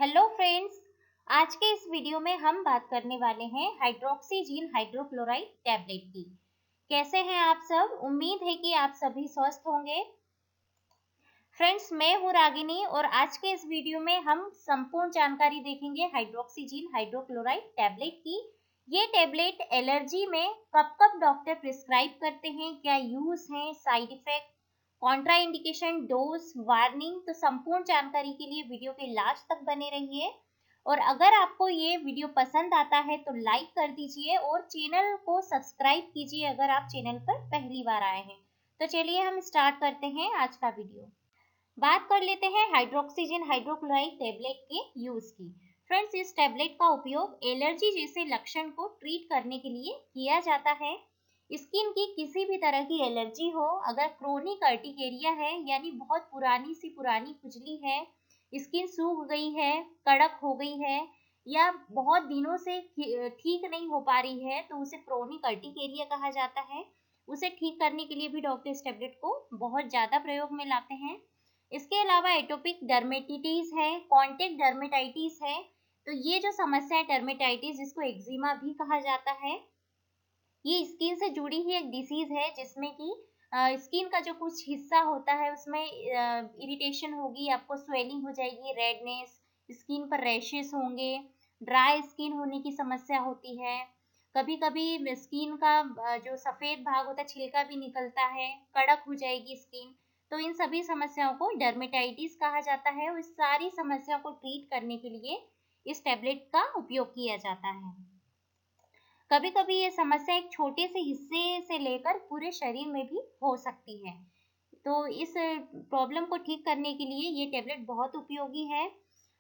Hello friends. आज के इस वीडियो में हम बात करने वाले हैं हाइड्रोक्सीजीन हाइड्रोक्लोराइड टैबलेट की। कैसे हैं आप सब? उम्मीद है कि आप सभी स्वस्थ होंगे। फ्रेंड्स, मैं हूँ रागिनी और आज के इस वीडियो में हम संपूर्ण जानकारी देखेंगे हाइड्रोक्सीजीन हाइड्रोक्लोराइड टैबलेट की। ये टैबलेट एलर्जी में कब कब डॉक्टर प्रिस्क्राइब करते हैं, क्या यूज है, side effect, contraindication, dose, warning, तो संपूर्ण जानकारी के लिए वीडियो के लास्ट तक बने रहिए। और अगर आपको ये वीडियो पसंद आता है तो लाइक कर दीजिए और चैनल को सब्सक्राइब कीजिए अगर आप चैनल पर पहली बार आए हैं। तो चलिए हम स्टार्ट करते हैं आज का वीडियो। बात कर लेते हैं हाइड्रोक्सीजन हाइड्रोक्लोराइड टैबलेट के यूज की। फ्रेंड्स, इस टैबलेट का उपयोग एलर्जी जैसे लक्षण को ट्रीट करने के लिए किया जाता है। स्किन की किसी भी तरह की एलर्जी हो, अगर क्रोनिक अर्टिकेरिया है यानी बहुत पुरानी खुजली है, स्किन सूख गई है, कड़क हो गई है या बहुत दिनों से ठीक नहीं हो पा रही है, तो उसे क्रोनिक अर्टिकेरिया कहा जाता है। उसे ठीक करने के लिए भी डॉक्टर इस टैबलेट को बहुत ज़्यादा प्रयोग में लाते हैं। इसके अलावा एटोपिक डर्मेटिटिस है, कॉन्टैक्ट डर्मेटाइटिस है, तो ये जो समस्या है डर्मेटाइटिस, जिसको एक्जिमा भी कहा जाता है, ये स्किन से जुड़ी ही एक डिसीज है जिसमें कि स्किन का जो कुछ हिस्सा होता है उसमें इरिटेशन होगी, आपको स्वेलिंग हो जाएगी, रेडनेस, स्किन पर रैशेस होंगे, ड्राई स्किन होने की समस्या होती है। कभी कभी स्किन का जो सफ़ेद भाग होता है छिलका भी निकलता है, कड़क हो जाएगी स्किन। तो इन सभी समस्याओं को डर्मेटाइटिस कहा जाता है और इस सारी समस्याओं को ट्रीट करने के लिए इस टैबलेट का उपयोग किया जाता है। कभी कभी ये समस्या एक छोटे से हिस्से से लेकर पूरे शरीर में भी हो सकती है। तो इस प्रॉब्लम को ठीक करने के लिए ये टैबलेट बहुत उपयोगी है।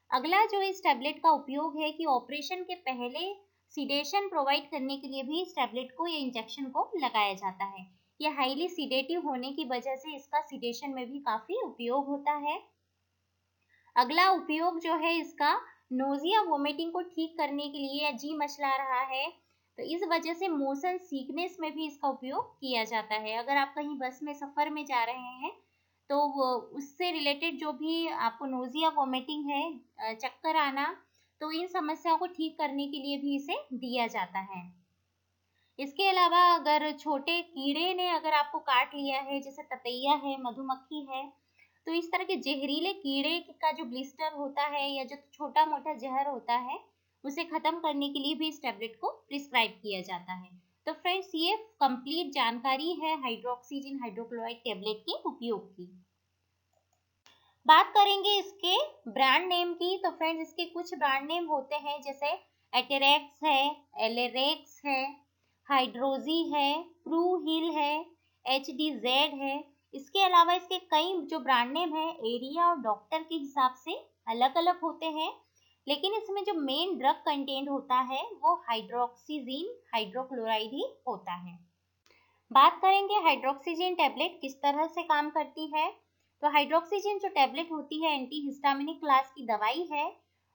अगला जो इस टैबलेट का उपयोग है कि ऑपरेशन के पहले सिडेशन प्रोवाइड करने के लिए भी इस टैबलेट को या इंजेक्शन को लगाया जाता है। ये हाईली सिडेटिव होने की वजह से इसका सिडेशन में भी काफ़ी उपयोग होता है। अगला उपयोग जो है इसका, नोजिया वोमिटिंग को ठीक करने के लिए, या जी मचला रहा है तो इस वजह से मोशन सीकनेस में भी इसका उपयोग किया जाता है। अगर आप कहीं बस में सफ़र में जा रहे हैं तो उससे रिलेटेड जो भी आपको नोजिया वोमिटिंग है, चक्कर आना, तो इन समस्याओं को ठीक करने के लिए भी इसे दिया जाता है। इसके अलावा अगर छोटे कीड़े ने अगर आपको काट लिया है, जैसे ततैया है, मधुमक्खी है, तो इस तरह के जहरीले कीड़े का जो ब्लिस्टर होता है या जो छोटा मोटा जहर होता है, उसे खत्म करने के लिए भी इस टैबलेट को प्रिस्क्राइब किया जाता है। तो फ्रेंड्स, ये कंप्लीट जानकारी है हाइड्रोक्सीजिन हाइड्रोक्लोराइड टैबलेट के उपयोग की। बात करेंगे इसके ब्रांड नेम की। तो फ्रेंड्स, इसके कुछ ब्रांड नेम होते हैं, जैसे एटेरेक्स है, एलेरेक्स है, हाइड्रोजी है, प्रू हिल है, HD-Z है। इसके अलावा इसके कई जो ब्रांड नेम है एरिया और डॉक्टर के हिसाब से अलग अलग होते हैं, लेकिन इसमें जो मेन ड्रग कंटेंट होता है वो हाइड्रोक्सीजीन हाइड्रोक्लोराइड ही होता है। बात करेंगे हाइड्रोक्सीजीन टैबलेट किस तरह से काम करती है। तो हाइड्रोक्सीजीन जो टैबलेट होती है एंटी हिस्टामिनिक क्लास की दवाई है,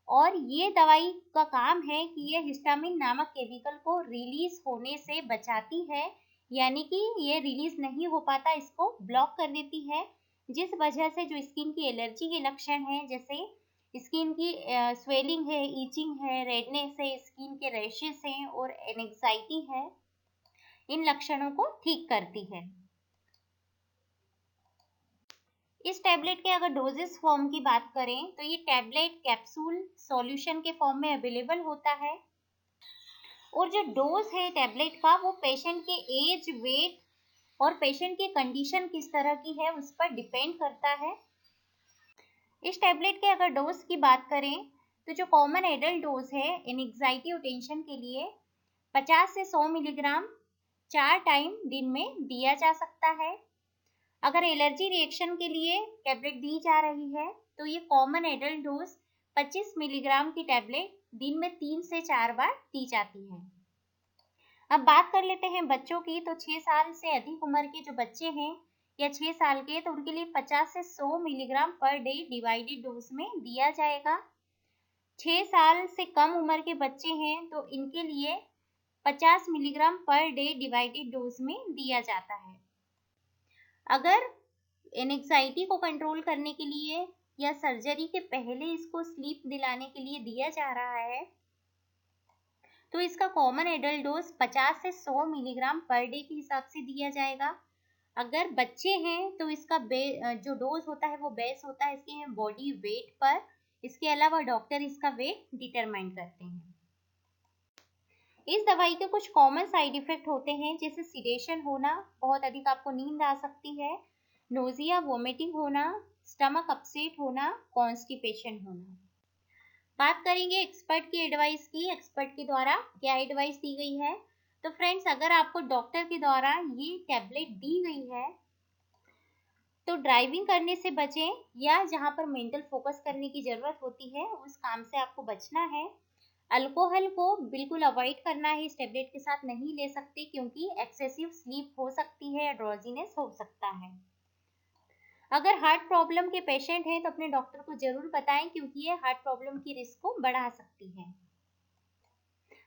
और ये दवाई का काम है कि ये हिस्टामिन नामक केमिकल को रिलीज होने से बचाती है, यानी कि ये रिलीज नहीं हो पाता, इसको ब्लॉक कर देती है, जिस वजह से जो स्किन की एलर्जी के लक्षण हैं, जैसे स्किन की स्वेलिंग है, ईचिंग है, रेडनेस है, स्किन के रैशेस हैं और एंजाइटी है, इन लक्षणों को ठीक करती है। इस टैबलेट के अगर डोजेस फॉर्म की बात करें तो ये टैबलेट कैप्सूल सॉल्यूशन के फॉर्म में अवेलेबल होता है, और जो डोज है टैबलेट का वो पेशेंट के एज, वेट और पेशेंट की कंडीशन किस तरह की है उस पर डिपेंड करता है। इस टैबलेट के अगर डोज की बात करें तो जो कॉमन एडल्ट डोज है एंजाइटी और टेंशन के लिए 50 से 100 मिलीग्राम 4 टाइम दिन में दिया जा सकता है। अगर एलर्जी रिएक्शन के लिए टैबलेट दी जा रही है तो ये कॉमन एडल्ट डोज 25 मिलीग्राम की टैबलेट दिन में 3 से 4 बार दी जाती है। अब बात कर लेते हैं बच्चों की। तो 6 साल से अधिक उम्र के जो बच्चे हैं या 6 साल के, तो उनके लिए 50 से 100 milligram per day divided dose में दिया जाएगा। 6 साल से कम उम्र के बच्चे हैं तो इनके लिए 50 milligram per day divided dose में दिया जाता है। अगर एंजाइटी को कंट्रोल करने के लिए या सर्जरी के पहले इसको स्लीप दिलाने के लिए दिया जा रहा है, तो इसका कॉमन एडल्ट डोज 50 से 100 मिलीग्राम पर डे के हिसाब से दिया जाएगा। अगर बच्चे हैं तो इसका जो डोज होता है वो बेस होता है इसके बॉडी वेट पर। इसके अलावा डॉक्टर इसका वेट डिटरमाइन करते हैं। इस दवाई के कुछ कॉमन साइड इफेक्ट होते हैं, जैसे सिडेशन होना, बहुत अधिक आपको नींद आ सकती है, नोजिया वोमिटिंग होना, स्टमक अपसेट होना, कॉन्स्टिपेशन होना। बात करेंगे एक्सपर्ट की एडवाइस की, एक्सपर्ट के द्वारा क्या एडवाइस दी गई है। तो फ्रेंड्स, अगर आपको डॉक्टर के द्वारा ये टैबलेट दी गई है तो ड्राइविंग करने से बचें, या जहां पर मेंटल फोकस करने की जरूरत होती है उस काम से आपको बचना है। अल्कोहल को बिल्कुल अवॉइड करना है, इस टैबलेट के साथ नहीं ले सकते क्योंकि एक्सेसिव स्लीप हो सकती है, ड्रॉजीनेस हो सकता है। अगर हार्ट प्रॉब्लम के पेशेंट हैं तो अपने डॉक्टर को जरूर बताएं क्योंकि ये हार्ट प्रॉब्लम की रिस्क को बढ़ा सकती है।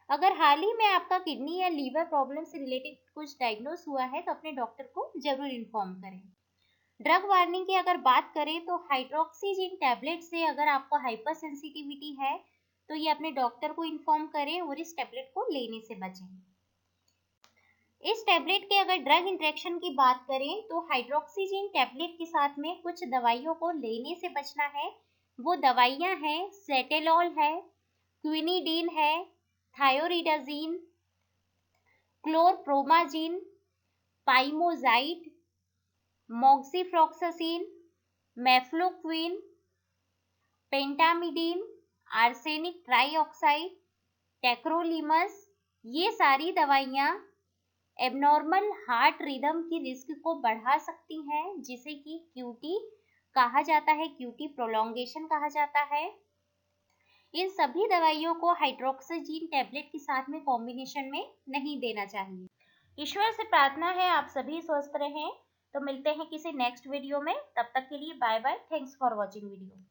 अगर हाल ही में आपका किडनी या लीवर प्रॉब्लम से रिलेटेड कुछ डायग्नोस हुआ है तो अपने डॉक्टर को जरूर इन्फॉर्म करें। ड्रग वार्निंग की अगर बात करें तो हाइड्रोक्सीजिन टैबलेट से अगर आपको हाइपर सेंसिटिविटी है तो ये अपने डॉक्टर को इन्फॉर्म करें और इस टैबलेट को लेने से बचें। इस टैबलेट के अगर ड्रग इंटरेक्शन की बात करें तो हाइड्रोक्सीजिन टैबलेट के साथ में कुछ दवाइयों को लेने से बचना है। वो दवाइयां हैं सेटेलॉल है, क्विनिडीन है, thioridazine, chlorpromazine, pimozide, moxifloxacin, mefloquine, pentamidine, arsenic trioxide, tacrolimus. ये सारी दवाइयां एबनॉर्मल हार्ट रिदम की रिस्क को बढ़ा सकती हैं, जिसे कि क्यूटी कहा जाता है, क्यूटी प्रोलॉन्गेशन कहा जाता है। इन सभी दवाइयों को हाइड्रोक्सीजिन टैबलेट के साथ में कॉम्बिनेशन में नहीं देना चाहिए। ईश्वर से प्रार्थना है आप सभी स्वस्थ रहें। तो मिलते हैं किसी नेक्स्ट वीडियो में, तब तक के लिए bye bye. Thanks for watching video.